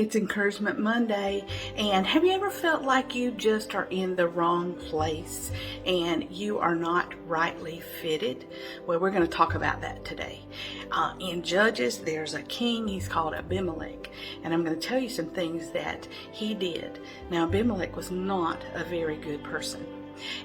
it's Encouragement Monday, and have you ever felt like you just are in the wrong place and you are not rightly fitted? Well, we're going to talk about that today. In Judges, there's a king, he's called Abimelech, and I'm going to tell you some things that he did. Now, Abimelech was not a very good person.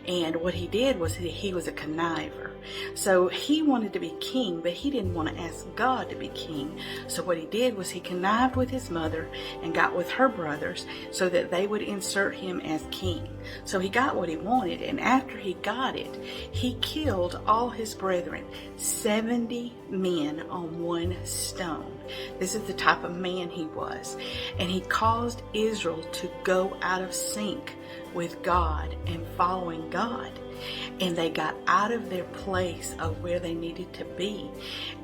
And what he did was he was a conniver. So he wanted to be king, but he didn't want to ask God to be king. So what he did was he connived with his mother and got with her brothers so that they would insert him as king. So he got what he wanted, and after he got it, he killed all his brethren, 70 men on one stone. This is the type of man he was. And he caused Israel to go out of sync with God and following God. And they got out of their place of where they needed to be.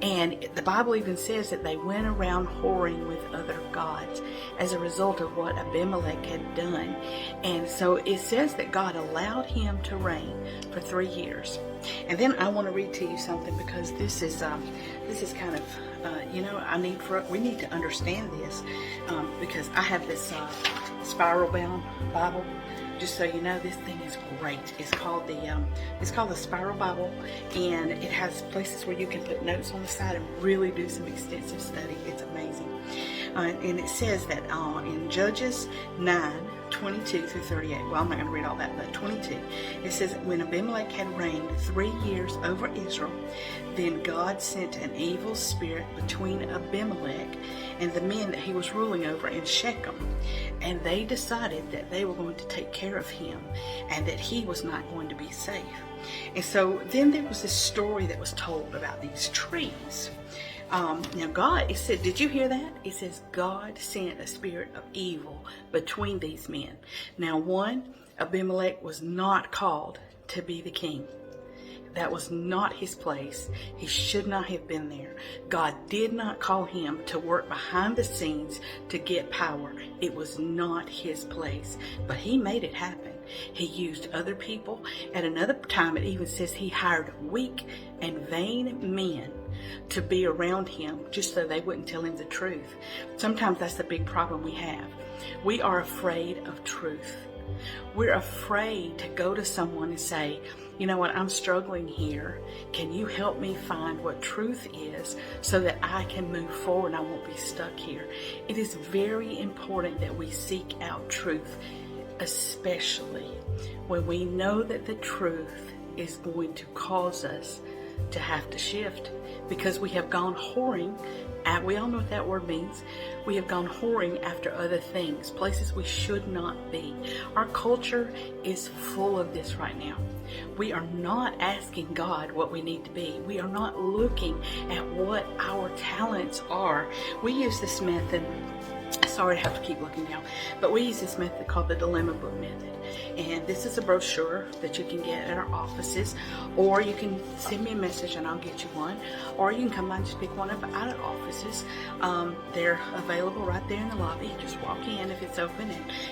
And the Bible even says that they went around whoring with other gods as a result of what Abimelech had done. And so it says that God allowed him to reign for 3 years. And then I want to read to you something, because this is kind of we need to understand this, because I have this spiral bound Bible. Just so you know, this thing is great. It's called the Spiral Bible, and it has places where you can put notes on the side and really do some extensive study. It's amazing. And it says that in Judges 9:22 through 38. Well, I'm not going to read all that, but 22. It says, when Abimelech had reigned 3 years over Israel, then God sent an evil spirit between Abimelech and the men that he was ruling over in Shechem. And they decided that they were going to take care of him and that he was not going to be safe. And so then there was this story that was told about these trees. Now God, it said, did you hear that? It says God sent a spirit of evil between these men. Now one, Abimelech was not called to be the king. That was not his place. He should not have been there. God did not call him to work behind the scenes to get power. It was not his place, but he made it happen. He used other people. At another time, it even says he hired weak and vain men to be around him just so they wouldn't tell him the truth. Sometimes that's the big problem we have. We are afraid of truth. We're afraid to go to someone and say, you know what, I'm struggling here. Can you help me find what truth is so that I can move forward and I won't be stuck here? It is very important that we seek out truth, especially when we know that the truth is going to cause us to have to shift, because we have gone whoring. We all know what that word means. We have gone whoring after other things, places we should not be. Our culture is full of this right now. We are not asking God what we need to be. We are not looking at what our talents are. We use this method. Sorry, I have to keep looking now. But we use this method called the Dilemma Book Method. And this is a brochure that you can get at our offices, or you can send me a message and I'll get you one, or you can come by and just pick one up out of offices. They're available right there in the lobby. Just walk in if it's open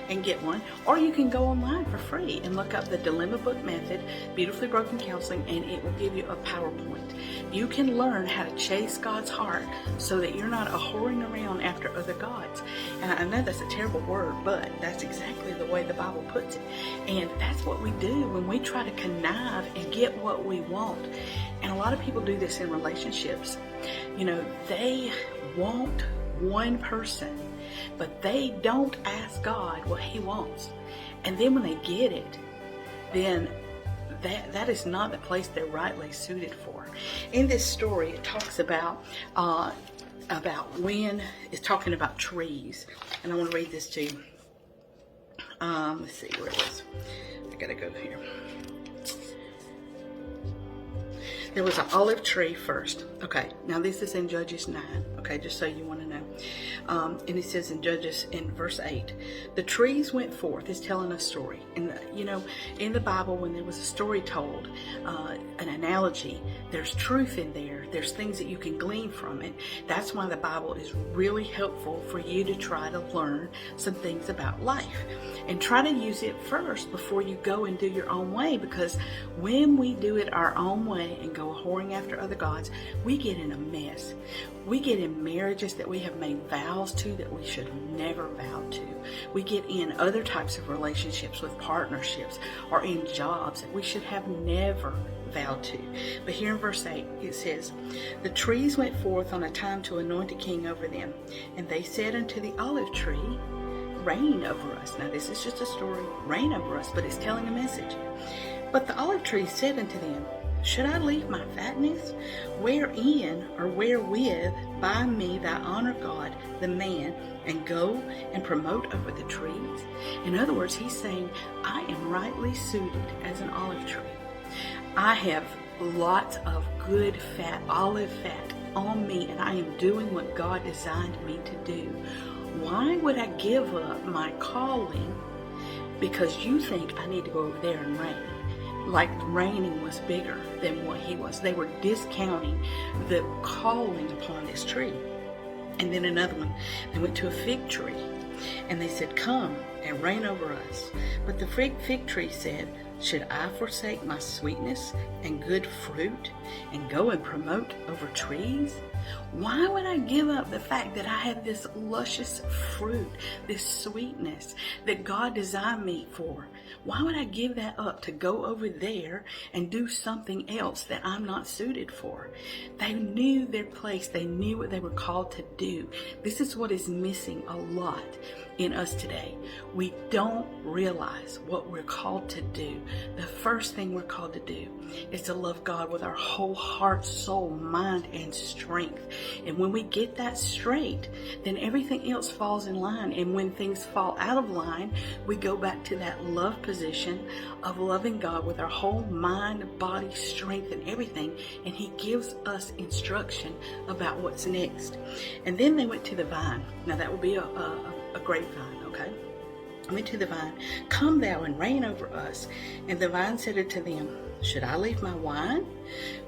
and get one. Or you can go online for free and look up the Dilemma Book Method, Beautifully Broken Counseling, and it will give you a PowerPoint. You can learn how to chase God's heart so that you're not whoring around after other gods. And I know that's a terrible word, but that's exactly the way the Bible puts it. And that's what we do when we try to connive and get what we want. And a lot of people do this in relationships. You know, they want one person, but they don't ask God what he wants. And then when they get it, then that is not the place they're rightly suited for. In this story, it talks about when it's talking about trees. And I want to read this to you. Let's see where it is. I gotta go here. There was an olive tree first. Okay, now this is in Judges 9. Okay, just so you want to know. And it says in Judges, in verse 8, the trees went forth. It's telling a story. And, you know, in the Bible, when there was a story told, an analogy, there's truth in there. There's things that you can glean from it. That's why the Bible is really helpful for you to try to learn some things about life. And try to use it first before you go and do your own way, because when we do it our own way and go whoring after other gods, we get in a mess. We get in marriages that we have made made vows to that we should never vow to. We get in other types of relationships with partnerships or in jobs that we should have never vowed to. But here in verse 8 it says, the trees went forth on a time to anoint a king over them, and they said unto the olive tree, reign over us. Now this is just a story, reign over us, but it's telling a message. But the olive tree said unto them, should I leave my fatness? Wherein or wherewith by me thou honor God, the man, and go and promote over the trees? In other words, he's saying, I am rightly suited as an olive tree. I have lots of good fat, olive fat on me, and I am doing what God designed me to do. Why would I give up my calling because you think I need to go over there and reign? Like reigning was bigger than what he was. They were discounting the calling upon this tree. And then another one, they went to a fig tree and they said, come and reign over us. But the fig tree said, should I forsake my sweetness and good fruit and go and promote over trees? Why would I give up the fact that I have this luscious fruit, this sweetness that God designed me for? Why would I give that up to go over there and do something else that I'm not suited for? They knew their place. They knew what they were called to do. This is what is missing a lot in us today. We don't realize what we're called to do. The first thing we're called to do is to love God with our whole heart, soul, mind, and strength. And when we get that straight, then everything else falls in line. And when things fall out of line, we go back to that love position of loving God with our whole mind, body, strength, and everything. And he gives us instruction about what's next. And then they went to the vine. Now that would be a grapevine, okay? Went to the vine, come thou and reign over us. And the vine said unto them, should I leave my wine,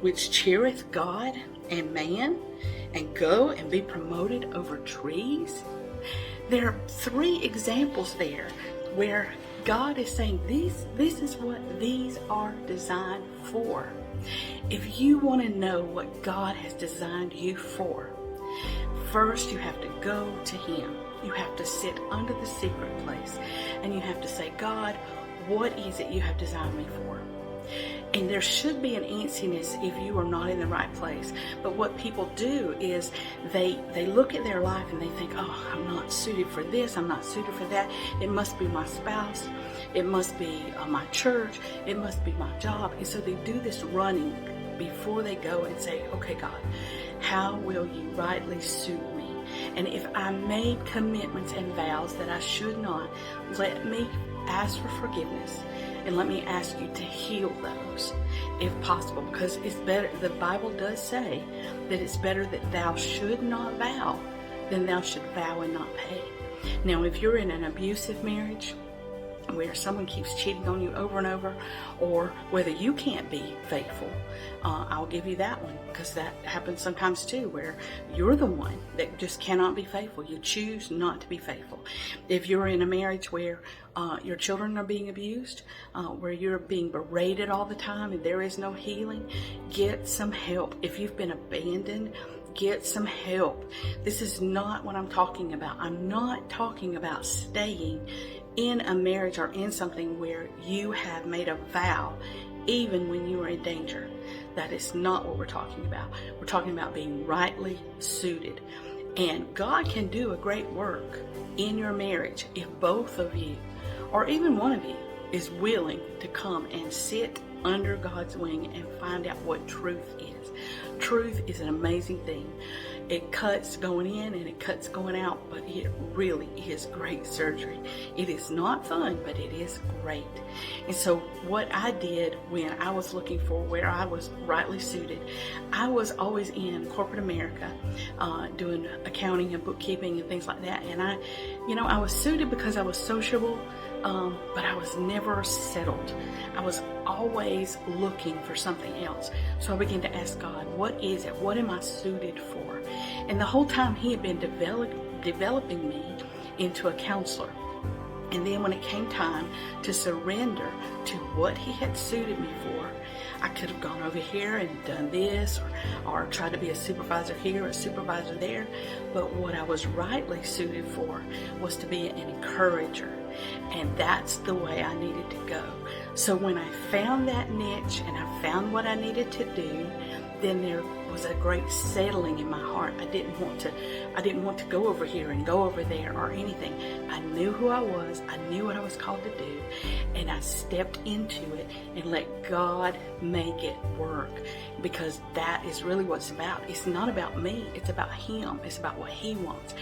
which cheereth God and man, and go and be promoted over trees? There are 3 examples there where God is saying this is what these are designed for. If you want to know what God has designed you for, first you have to go to him. You have to sit under the secret place and you have to say, God, what is it you have designed me for? And there should be an antsiness if you are not in the right place. But what people do is they look at their life and they think, oh, I'm not suited for this, I'm not suited for that. It must be my spouse. It must be my church. It must be my job. And so they do this running before they go and say, okay, God, how will you rightly suit me? And if I made commitments and vows that I should not, let me ask for forgiveness. And let me ask you to heal those if possible, because it's better. The Bible does say that it's better that thou should not vow than thou should vow and not pay. Now, if you're in an abusive marriage where someone keeps cheating on you over and over, or whether you can't be faithful, I'll give you that one, because that happens sometimes too, where you're the one that just cannot be faithful. You choose not to be faithful. If you're in a marriage where your children are being abused, where you're being berated all the time and there is no healing, get some help. If you've been abandoned, get some help. This is not what I'm talking about. I'm not talking about staying in a marriage or in something where you have made a vow even when you are in danger. That is not what we're talking about. We're talking about being rightly suited. And God can do a great work in your marriage if both of you, or even one of you, is willing to come and sit under God's wing and find out what truth is. Truth is an amazing thing. It cuts going in and it cuts going out, but it really is great surgery. It is not fun, but it is great. And so what I did when I was looking for where I was rightly suited, I was always in corporate America, doing accounting and bookkeeping and things like that. And I was suited because I was sociable, but I was never settled. I was always looking for something else. So I began to ask God, what is it? What am I suited for? And the whole time he had been developing me into a counselor. And then when it came time to surrender to what he had suited me for, I could have gone over here and done this, or tried to be a supervisor here, a supervisor there. But what I was rightly suited for was to be an encourager. And that's the way I needed to go. So when I found that niche and I found what I needed to do, then there was a great settling in my heart. I didn't want to go over here and go over there or anything. I knew who I was. I knew what I was called to do. And I stepped into it and let God make it work, because that is really what it's about. It's not about me. It's about Him. It's about what He wants.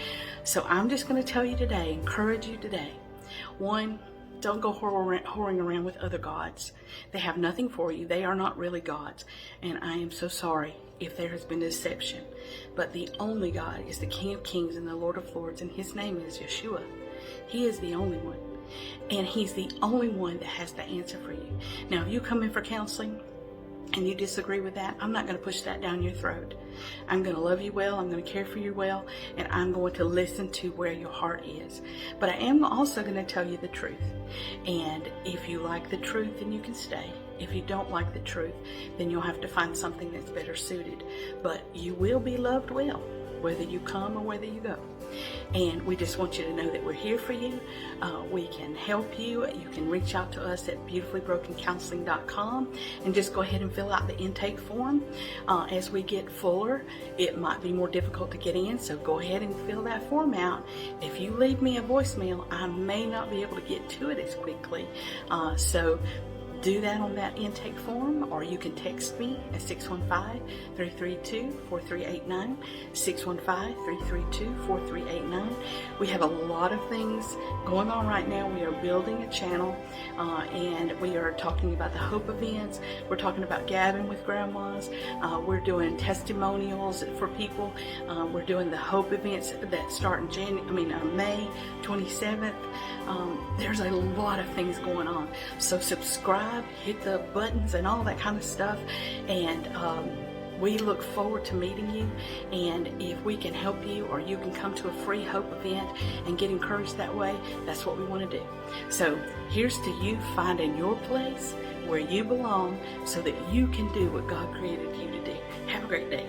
So I'm just going to tell you today, encourage you today. One, don't go whoring around with other gods. They have nothing for you. They are not really gods. And I am so sorry if there has been deception. But the only God is the King of Kings and the Lord of Lords, and His name is Yeshua. He is the only one. And He's the only one that has the answer for you. Now, if you come in for counseling and you disagree with that, I'm not going to push that down your throat. I'm going to love you well, I'm going to care for you well, and I'm going to listen to where your heart is. But I am also going to tell you the truth. And if you like the truth, then you can stay. If you don't like the truth, then you'll have to find something that's better suited. But you will be loved well, whether you come or whether you go. And we just want you to know that we're here for you. We can help you. You can reach out to us at beautifullybrokencounseling.com and just go ahead and fill out the intake form. As we get fuller, it might be more difficult to get in, so go ahead and fill that form out. If you leave me a voicemail, I may not be able to get to it as quickly. So do that on that intake form, or you can text me at 615-332-4389, 615-332-4389. We have a lot of things going on right now. We are building a channel, and we are talking about the Hope events. We're talking about gabbing with grandmas. We're doing testimonials for people. We're doing the Hope events that start in May 27th. There's a lot of things going on. So subscribe, hit the buttons and all that kind of stuff. And we look forward to meeting you. And if we can help you, or you can come to a free Hope event and get encouraged that way, that's what we want to do. So here's to you finding your place where you belong so that you can do what God created you to do. Have a great day.